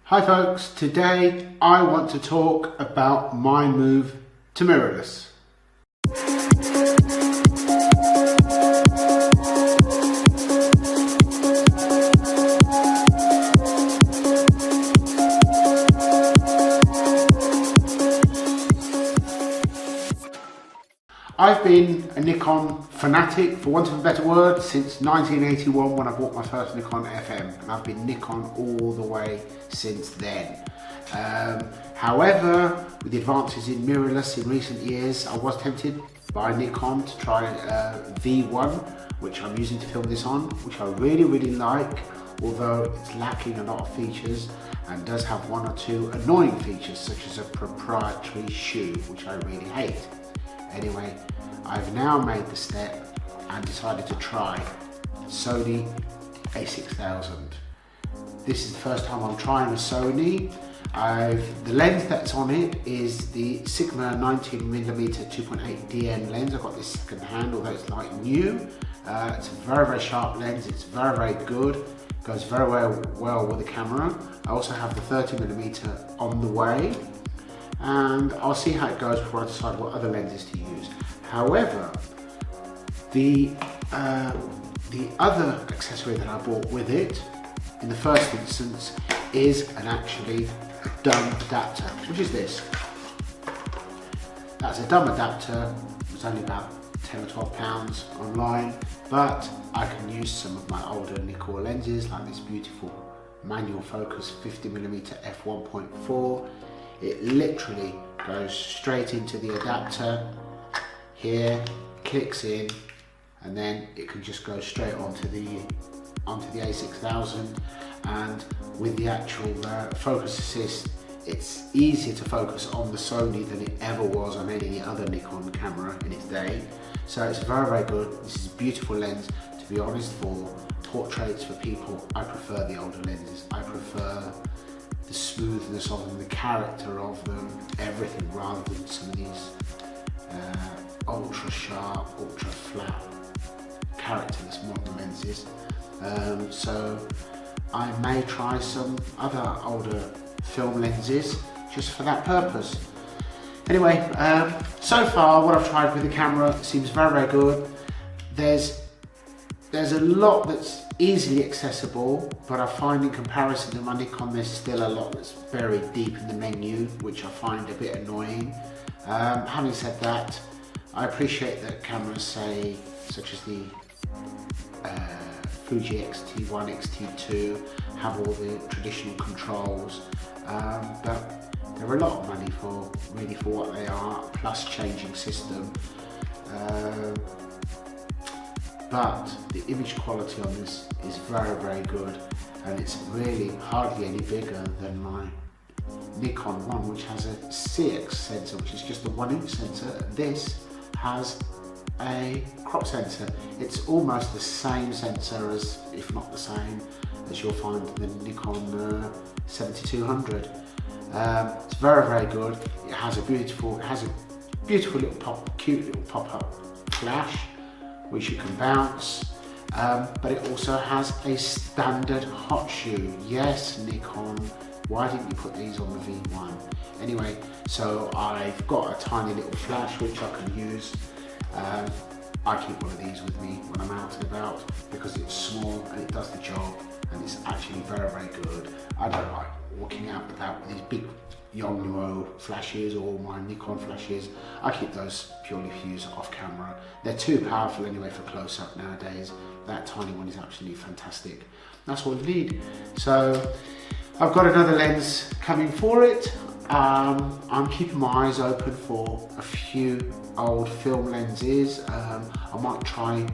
Hi folks, today I want to talk about my move to mirrorless. I've been a Nikon fanatic, for want of a better word, since 1981 when I bought my first Nikon FM, and I've been Nikon all the way since then. However, with the advances in mirrorless in recent years, I was tempted by Nikon to try V1, which I'm using to film this on, which I really like, although it's lacking a lot of features and does have one or two annoying features, such as a proprietary shoe, which I really hate. Anyway, I've now made the step and decided to try Sony a6000. This is the first time I'm trying a Sony. The lens that's on it is the Sigma 19mm 2.8 DN lens. I got this second hand, although it's like new. It's a very sharp lens. It's very good. Goes very well with the camera. I also have the 30mm on the way, and I'll see how it goes before I decide what other lenses to use. However, the other accessory that I bought with it in the first instance is actually a dumb adapter, which is this. That's a dumb adapter. It's only about 10 or 12 pounds online, but I can use some of my older Nikon lenses, like this beautiful manual focus 50mm f1.4. It literally goes straight into the adapter here, clicks in, and then it can just go straight onto the a6000. And with the actual focus assist, it's easier to focus on the Sony than it ever was on any other Nikon camera in its day. So it's very good. This is a beautiful lens. To be honest, for portraits, for people, I prefer the older lenses. I prefer the smoothness of them, the character of them, everything, rather than some of these ultra sharp, ultra flat, characterless modern lenses. So I may try some other older film lenses just for that purpose. Anyway, so far what I've tried with the camera seems very good. There's a lot that's easily accessible, but I find in comparison to my Nikon there's still a lot that's buried deep in the menu, which I find a bit annoying. Having said that, I appreciate that cameras such as the Fuji X-T1, X-T2 have all the traditional controls, but they're a lot of money for what they are, plus changing system. But the image quality on this is very good, and it's really hardly any bigger than my Nikon one, which has a CX sensor, which is just a 1-inch sensor. This has a crop sensor. It's almost the same sensor as, if not the same, as you'll find in the Nikon 7200. It's very good. It has a beautiful little cute little pop-up flash, which you can bounce, but it also has a standard hot shoe. Yes, Nikon, why didn't you put these on the V1? Anyway, so I've got a tiny little flash which I can use. I keep one of these with me when I'm out and about because it's small and it does the job, and it's actually very good. I don't like walking out without these big Yongnuo flashes or my Nikon flashes. I keep those purely for use off camera. They're too powerful anyway for close-up nowadays. That tiny one is absolutely fantastic. That's all you need. So I've got another lens coming for it. I'm keeping my eyes open for a few old film lenses. I might try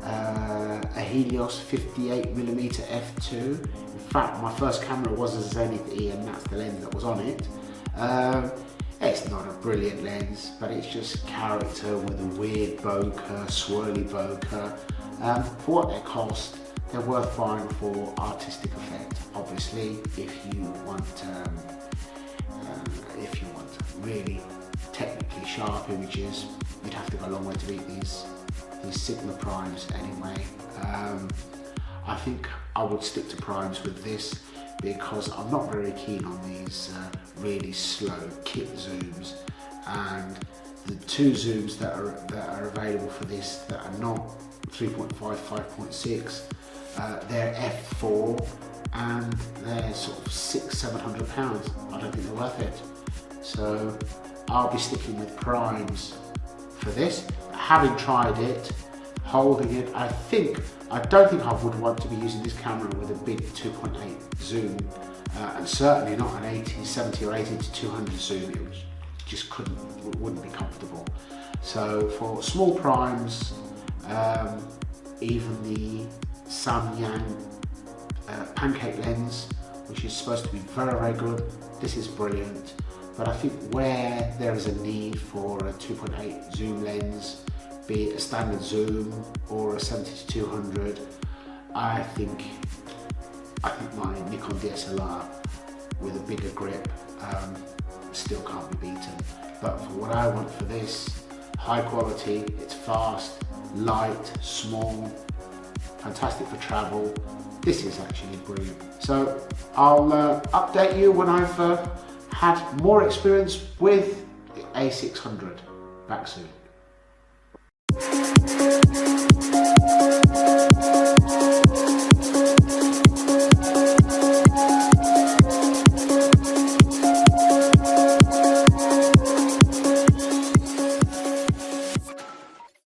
a Helios 58mm f2. In fact, my first camera was a Zenith E, and that's the lens that was on it. It's not a brilliant lens, but it's just character with a weird bokeh, swirly bokeh. For what they cost, they're worth buying for artistic effect. Obviously, if you want really technically sharp images, you'd have to go a long way to beat these Sigma primes anyway. I think I would stick to primes with this, because I'm not very keen on these really slow kit zooms, and the two zooms that are available for this that are not 3.5, 5.6, they're f4 and they're sort of £600–700. I don't think they're worth it. So I'll be sticking with primes for this. Having tried it, holding it, I don't think I would want to be using this camera with a big 2.8 zoom, and certainly not an 70 or 80–200 zoom. It just wouldn't be comfortable. So for small primes, even the Samyang pancake lens, which is supposed to be very, very good, this is brilliant. But I think where there is a need for a 2.8 zoom lens, be it a standard zoom or a 70–200, I think my Nikon DSLR with a bigger grip still can't be beaten. But for what I want for this, high quality, it's fast, light, small, fantastic for travel. This is actually brilliant. So I'll update you when I've had more experience with the A600. Back soon.